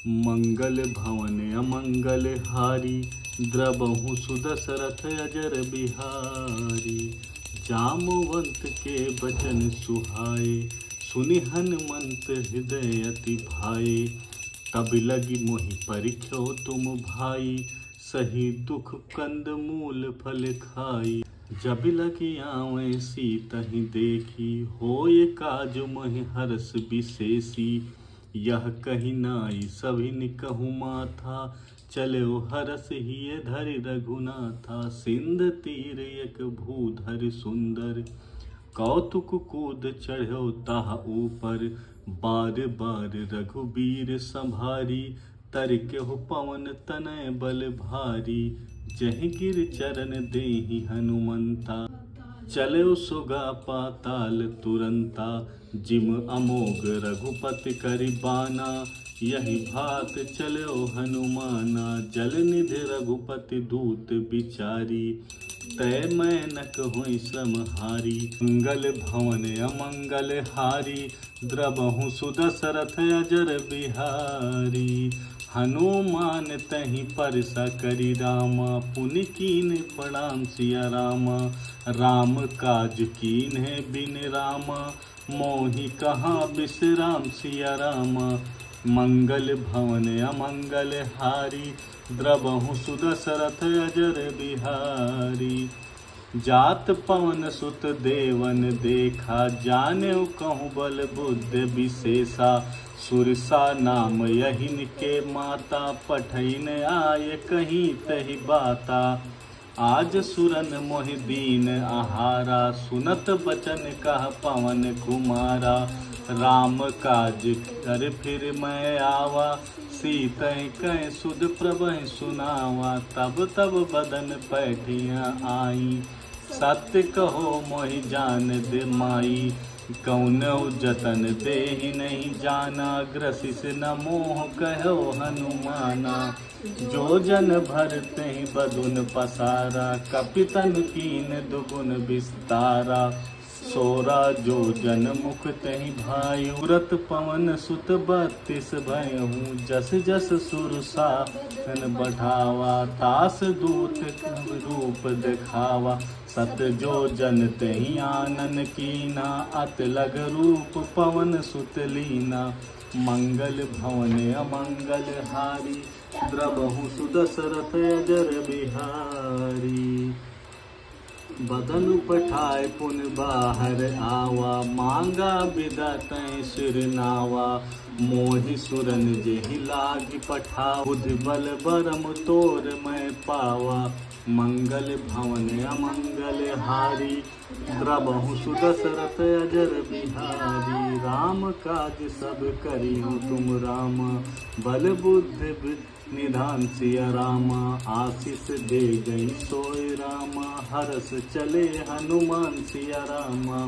मंगल भवन अमंगल हारी, द्रबहु सुदशरथ अजर बिहारी। जामवंत के बचन सुहाए, सुनि हनुमंत हृदय अति भाए। तब लगी मोहि परिख्यो तुम भाई, सही दुख कंद मूल फल खाई। जब लगी आवे सीतहि देखी, होय काज मोहि हरस विशेषी। यह कही नाई सभिनि कहु माथा, चलो हरस हिय धरि रघुनाथा। सिंध तीर एक भूधर सुंदर, कौतुक कूद चढ़ो ताह ऊपर। बार बार रघुबीर संभारी, तरकेहु पवन तनय बल भारी। जहि गिर चरण देहि हनुमंता, चलो सुगा पाताल तुरंता। जिम अमोघ रघुपति करि बाना, यही भात चलो हनुमाना। जल निधि रघुपति दूत बिचारी, तय मैनक होई श्रम हारी। मंगल भवन अमंगल हारी, द्रबहु सुदशरथ अजर बिहारी। हनुमान तहि परसा करि रामा, पुनि कीन्ह प्रणाम सिया रामा। राम काज कीन्ह बिन रामा, मोहि कहाँ बिसराम सिया रामा। मंगल भवन अमंगल हारी, द्रबहु सुदशरथ अजर बिहारी। जात पवन सुत देवन देखा, जानेउ कहूँ बल बुद्धि विशेषा। सुरसा नाम यहिन के माता, पठइन आय कहीं तहि बाता। आज सुरन मोहि दीन आहारा, सुनत बचन कह पवन कुमारा। राम काज कर फिर मैं आवा, सीतहि कह सुध प्रभहि सुनावा। तब तब बदन पैठियाँ आई, सत्य कहो मोहि जान दे माई। कौनहु जतन देहि नहीं जाना, ग्रसिस न मोह कहो हनुमाना। जो जन भरते बदुन पसारा, कपितन कीन दुगुन विस्तारा। सोरा जो जन मुख तहि भाई, उरत पवन सुत 32 भयहूँ। जस जस सुरसा बढ़ावा, तास दूत रूप दिखावा। सत जो जन तहि आनन कीना, अत लग रूप पवन सुत लीना। मंगल भवन अमंगल हारी, द्रबहु सुदशरथ अजर बिहारी। बदन पठाए पुन बाहर आवा, मांगा बिदा तै सिर नावा। मोहि सुरन जेहि लागी पठा, बुद्धि बल बरम तोर मैं पावा। मंगल भवन अमंगल हारी, द्रबहु सुदशरथ अजर बिहारी। राम काज सब करिहु तुम रामा, बल बुद्धि निधान सिया रामा। आशीष दे गई सोय रामा, हरस चले हनुमान सिया रामा।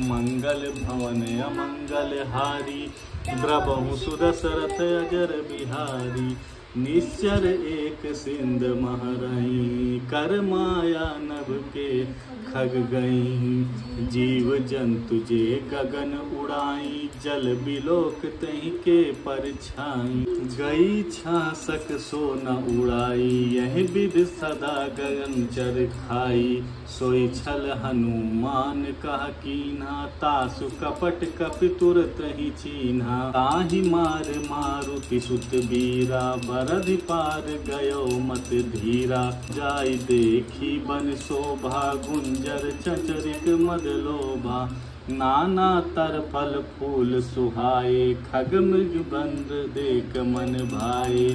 मंगल भवन अमंगल हारी, द्रबहु सुदशरथ अजर बिहारी। निश्चर एक सिंध महरही, कर माया नभ के खग गई। जीव जंतु जे गगन उड़ाई, जल बिलोक तहि के परछाई। गई छासक सो न उड़ाई, यह विधि सदा गगन चर खाई। सोई छल हनुमान कह कीन्हा, तासु कपट कपि तुरत ही चीन्हा। ताहि मार मारुति सुत बीरा, बरधि पार गयो मत धीरा। जाय देखी बन शोभा, गुंजर चचरिक मद लोभा। नाना तर फल फूल सुहाए, खग मृग बंद देख मन भाए।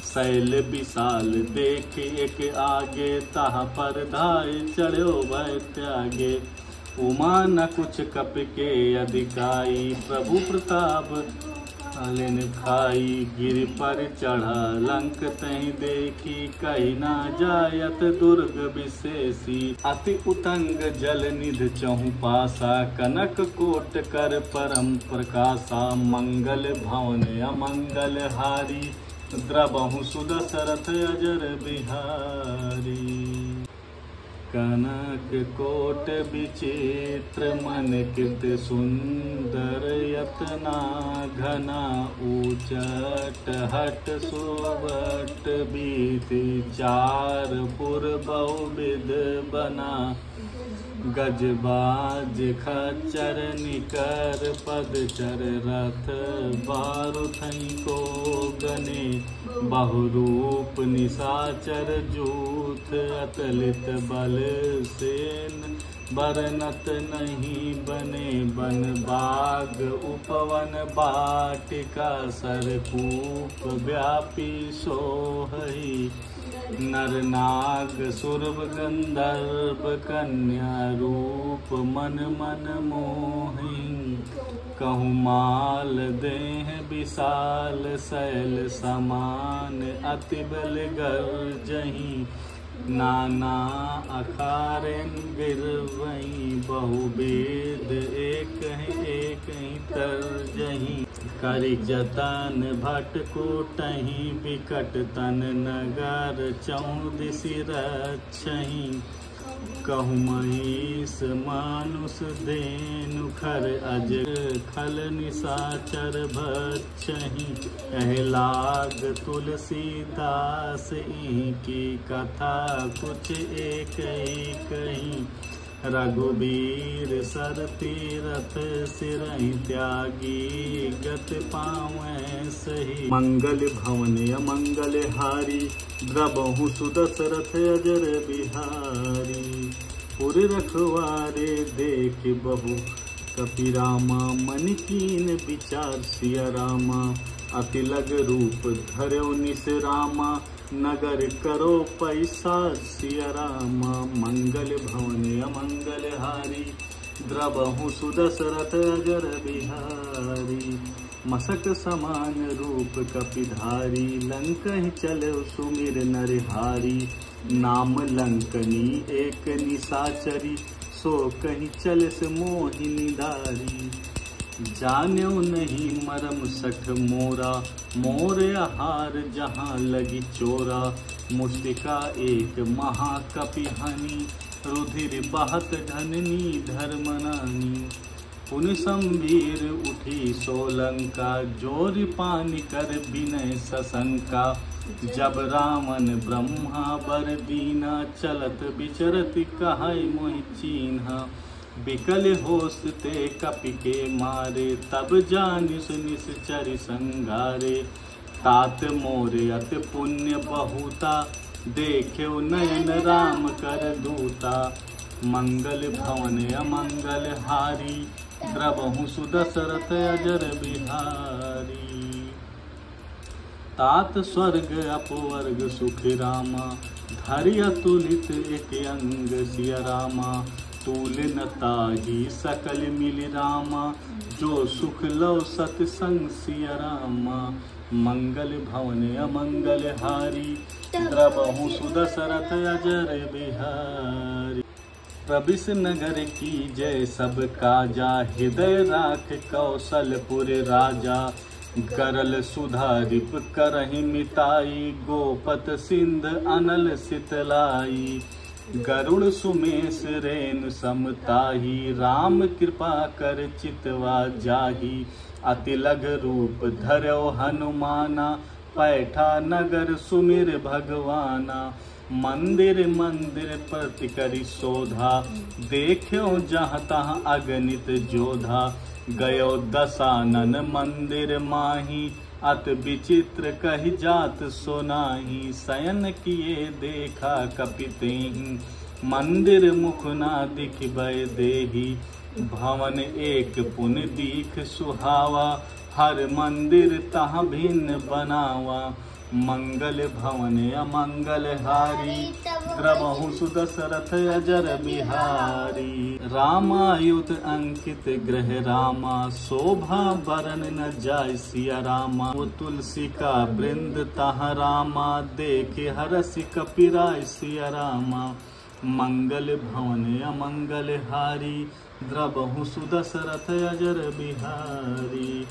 शैल विशाल देख एक आगे, ताह पर धाय चढ़ो भय त्यागे। उमा न कुछ कप के अधिकाई, प्रभु प्रताप अलिन खाई। गिर पर चढ़ा लंक तहि देखी, कही ना जायत दुर्ग विशेषी। अति उतंग जल निध चहु पासा, कनक कोट कर परम प्रकाशा। मंगल भवन अमंगल हारी, द्रबहु सुदशरथ अजर बिहारी। कनक कोट विचित्र मन कृत सुंदर यतना घना ऊचट हट सुबट बीति चार पुर बहुविध बना गजबाज खच्चर निकर पदचर रथ बारुथई को गने बहुरूप निशाचर जूथ अतलित बल सेन बरनत नहीं बने बन बाग उपवन बाटिका सरकूप व्यापी सोहई नर नाग सुरभ गंधर्व कन्या रूप मन मन मोहि कहूँ माल देह विशाल शैल समान अति बल गर्जहि नाना अखारेन गिरवई बहुवेद एक ही तरजहि करि जतन भट कूटहि विकट तन नगर चौदिसि रक्षहि कहूँ महिष मानुष धेनु खर अज खल निशाचर भक्षहि अहलाग तुलसीदास की कथा कुछ एक कहीं रघुबीर सर तीरथ सिरहि त्यागी गत पावै सही मंगल भवन अमंगल हारी द्रबहु सुदशरथ अजर बिहारी पुर रखवारे देख बहु कपि रामा मन कीन विचार सिया रामा अति लग रूप धर्यो निस रामा नगर करो पैसा सिया रामा मंगल भवन अमंगल हारी द्रबहु सुदशरथ अजर बिहारी मसक समान रूप कपिधारी लंकहि चलो सुमिर नरहारी नाम लंकनी एक निशाचरी सो कहीं चल से मोहिनी दारी जान्यो नहीं मरम सठ मोरा मोर आहार जहाँ लगी चोरा मुस्तिका एक महाकपि हनि रुधिर बहत धननी धर्मनानी पुन संवीर उठी सोलंका जोर पानी कर विनय सशंका जब रावण ब्रह्मा बर दीना चलत विचरत कहै मोहि चीन्हा बिकल होसते कपि के मारे तब जानिस निश्चर संगारे तात मोरे अति पुण्य बहुता देख्यो नयन राम कर दूता मंगल भवन अमंगल हारी द्रबहु सुदशरथ अजर बिहारी तात स्वर्ग अपवर्ग सुख रामा धरि अतुलित एक अंग सिया रामा तूल न ताहि सकल मिल रामा जो सुख लो सतसंग सिया रामा मंगल भवन अमंगल हारी द्रबहु सुदशरथ अजर बिहारी प्रविश नगर की जय सब काजा हृदय राख कौशलपुर राजा करल सुधा रिप करहि मिताई गोपत सिंध अनल सितलाई गरुड़ सुमेश रेन समताही राम कृपा कर चितवा जाही अति लघ रूप धर्यो हनुमाना पैठा नगर सुमिर भगवाना मंदिर मंदिर प्रति करि शोधा देख्यो जहाँ तहाँ अगणित जोधा गयो दशानन मंदिर माही अत विचित्र कहि जात सोनाही शयन किए देखा कपितेहि मंदिर मुख ना दिखबै देही भवन एक पुन दीख सुहावा हर मंदिर तहाँ भिन्न बनावा मंगल भवन अमंगल हारी द्रबहु सुदशरथ अजर बिहारी रामायुत अंकित ग्रह रामा शोभा बरन न जाय सिया रामा वो तुलसी का वृंद तहाँ रामा देखे हरसि कपिराय सिया रामा मंगल भवन अमंगल हारी द्रबहु सुदशरथ अजर बिहारी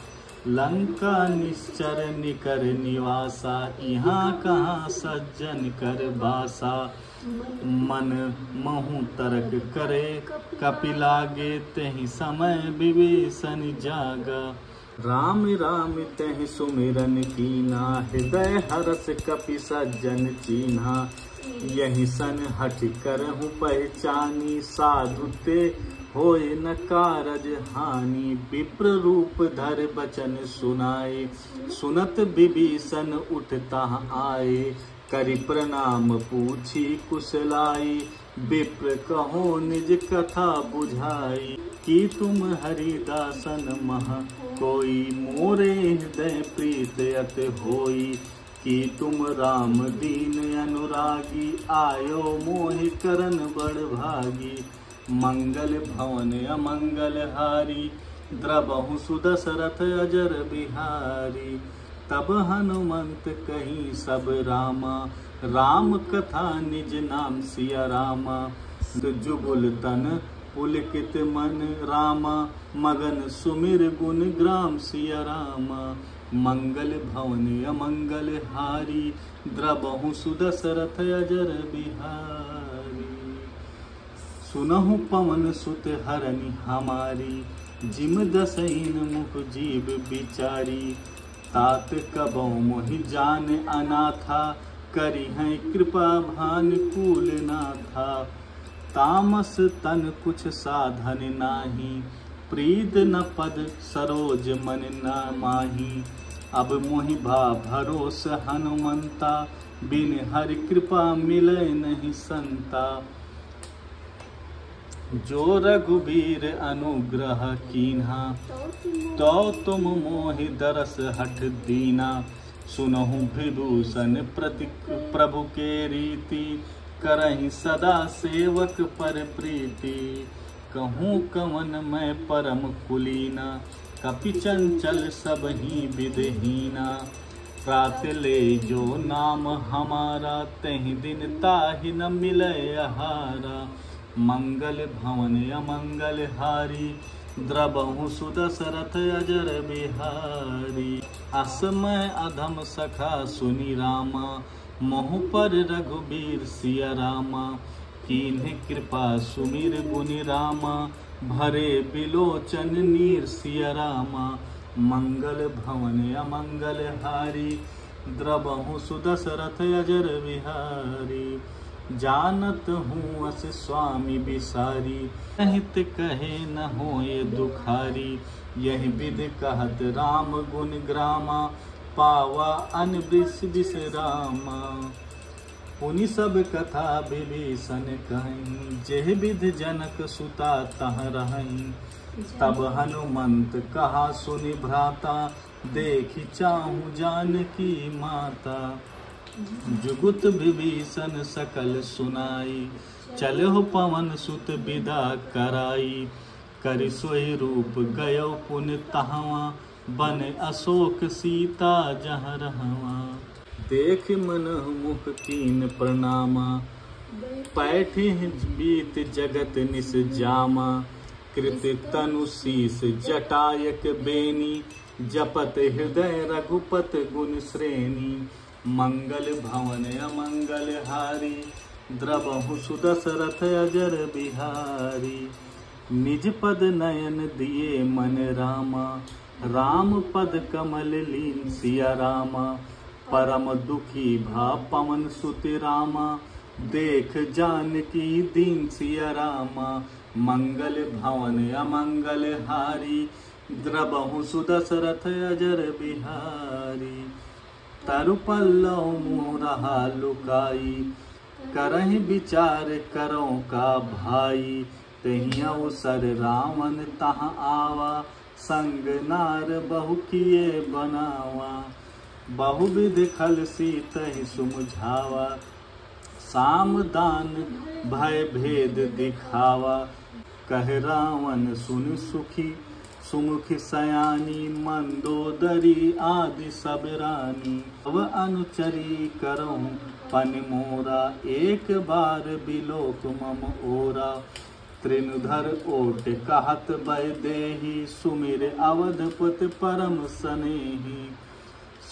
लंका निश्चर निकर निवासा, यहाँ कहाँ सज्जन कर बासा। मन महु तर्क करे कपिलागे, तहि समय विभीषण जागा। राम राम तहि सुमिरन कीना, हृदय हरस कपि सज्जन चीन्हा। यही सन हठ करहु पहचानी, साधु ते होय न कारज हानि। विप्र रूप धर बचन सुनाए, सुनत विभीषण उठता आए। करि प्रणाम पूछी कुशलाई, विप्र कहो निज कथा बुझाई। कि तुम हरिदासन मह कोई, मोरे हृदय प्रीत अति होई। कि तुम राम दीन अनुरागी, आयो मोहि करन बड़ भागी। मंगल भवन अमंगल हारी, द्रबहु सुदशरथ अजर बिहारी। तब हनुमंत कहीं सब रामा, राम कथा निज नाम सिया रामा। जुगुल तन पुलकित मन रामा, मगन सुमिर गुण ग्राम सिया रामा। मंगल भवन अमंगल हारी, द्रबहु सुदशरथ अजर बिहारी। सुनहु पवन सुत हरनि हमारी, जिम दसहीन मुख जीव बिचारी। तात कबौ मोहि जान अनाथा, करी हैं कृपा भानुकूल नाथा। तामस तन कुछ साधन नाही, प्रीत न पद सरोज मन न माही। अब मोहि भा भरोस हनुमंता, बिन हरि कृपा मिलै नहीं संता। जो रघुबीर अनुग्रह कीन्हा, तो तुम मोहि दरस हठ दीना। सुनहु विभूषण प्रति प्रभु के रीति, करहि सदा सेवक पर प्रीति। कहूँ कवन मैं परम कुलीना, कपि चंचल सबहि विधहीना। प्रात ले जो नाम हमारा, तहि दिन ताहि न मिलय आहारा। मंगल भवन अमंगल हारी, द्रबहु सुदशरथ अजर बिहारी। असमय अधम सखा सुनि रामा, मोहु पर रघुबीर सिया रामा। कीन्ह कृपा सुमिर गुनि रामा, भरे बिलोचन नीर सिया रामा। मंगल भवन अमंगल हारी, द्रबहु सुदशरथ अजर बिहारी। जानत हूँ अस स्वामी बिसारी, कहित कहे न होए दुखारी। यही विधि कहत राम गुण ग्रामा, पावा अन वृष विश्रामा। पुनि सब कथा विभीषण कहीं, जेह विधि जनक सुता तह रहीं। तब हनुमंत कहा सुनि भ्राता, देखि चाहूँ जानकी माता। जुगुत विभीषण सकल सुनाई, चलहु पवन सुत विदा कराई। करि सोई रूप गयो पुन तहवा, बन अशोक सीता जहाँ रहवा। देख मन मुख कीन प्रणामा, पैठि बीत जगत निस जामा। कृत तनु शीस जटायक बेनी, जपत हृदय रघुपत गुण श्रेणी। मंगल भवन अमंगल हारी, द्रबहु सुदशरथ अजर बिहारी। निज पद नयन दिए मन रामा, राम पद कमल लीन सिया रामा। परम दुखी भा पवन सुत रामा, देख जानकी दीन सिया रामा। मंगल भवन अमंगल हारी, द्रबहु सुदशरथ अजर बिहारी। तरु पल्लव मुरहा लुकाई, करहि विचार करो का भाई। तहि अवसर रावण तहाँ आवा, संग नार बहु किए बनावा। बहुविध खल सीतहि सुमझावा, साम दान भय भेद दिखावा। कह रावण सुन सुखी सुमुखी सयानी, मंदोदरी आदि सब रानी। अब अनुचरी करऊँ पन मोरा, एक बार बिलोक मम ओरा। त्रिनुधर ओट कहत बय देहि, सुमिर अवधपति परम सनेहि।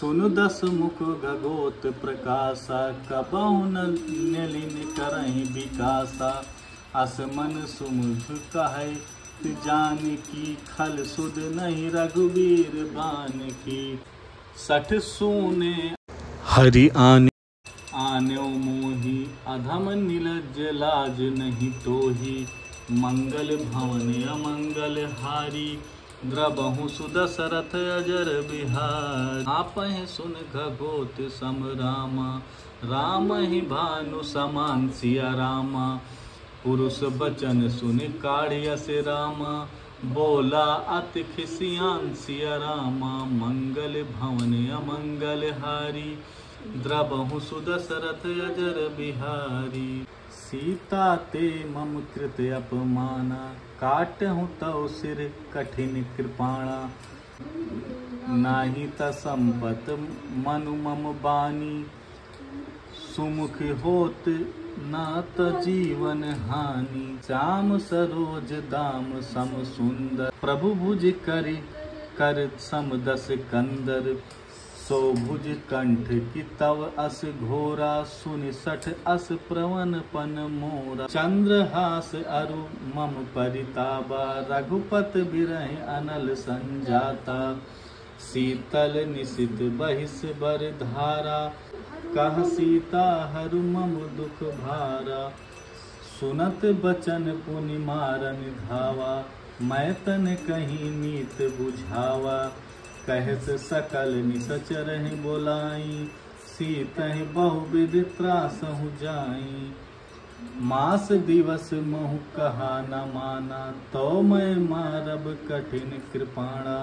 सुनु दस मुख गगोत प्रकाशा, कबहु न नलिन करहि विकासा। अस मन सुमुझ कहै जानकी, खल सुध नहीं रघुबीर बानकी। सठ सूने हरि आने आन्यो मोहि, अधम निलज्ज लाज नहीं तोहि। मंगल भवन अमंगल हारी, द्रबहु सुदशरथ अजर बिहार। आपहि सुन घगोत सम रामा, राम ही भानु समान सिया रामा। पुरुष बचन सुन काढ़ियस रामा, बोला अति खिसियान सिया रामा। मंगल भवन अमंगल हारी, द्रबहु सुदशरथ अजर बिहारी। सीता ते मम कृत अपमाना, काटहु तव सिर कठिन कृपाणा। नाही त संपत मनु मम बानी, सुमुख होत ना त जीवन हानि। श्याम सरोज दाम सम सुंदर, प्रभु भुज कर सम दस कंदर। सो भुज कंठ की तव अस घोरा, सुनि सठ अस प्रवन पन मोरा। चंद्रहास अरु मम परिताबा, रघुपत बिरहि अनल संजाता। शीतल निशित बहिस बर धारा, कह सीता हरु मम दुख भारा। सुनत बचन पुनि मारन धावा, मैं तन कहीं नीत बुझावा। कहत सकल निसचर बोलाई, सीतहि बहुविध त्रासहु जाई। मास दिवस महु कहा न माना, तो मैं मारब कठिन कृपाणा।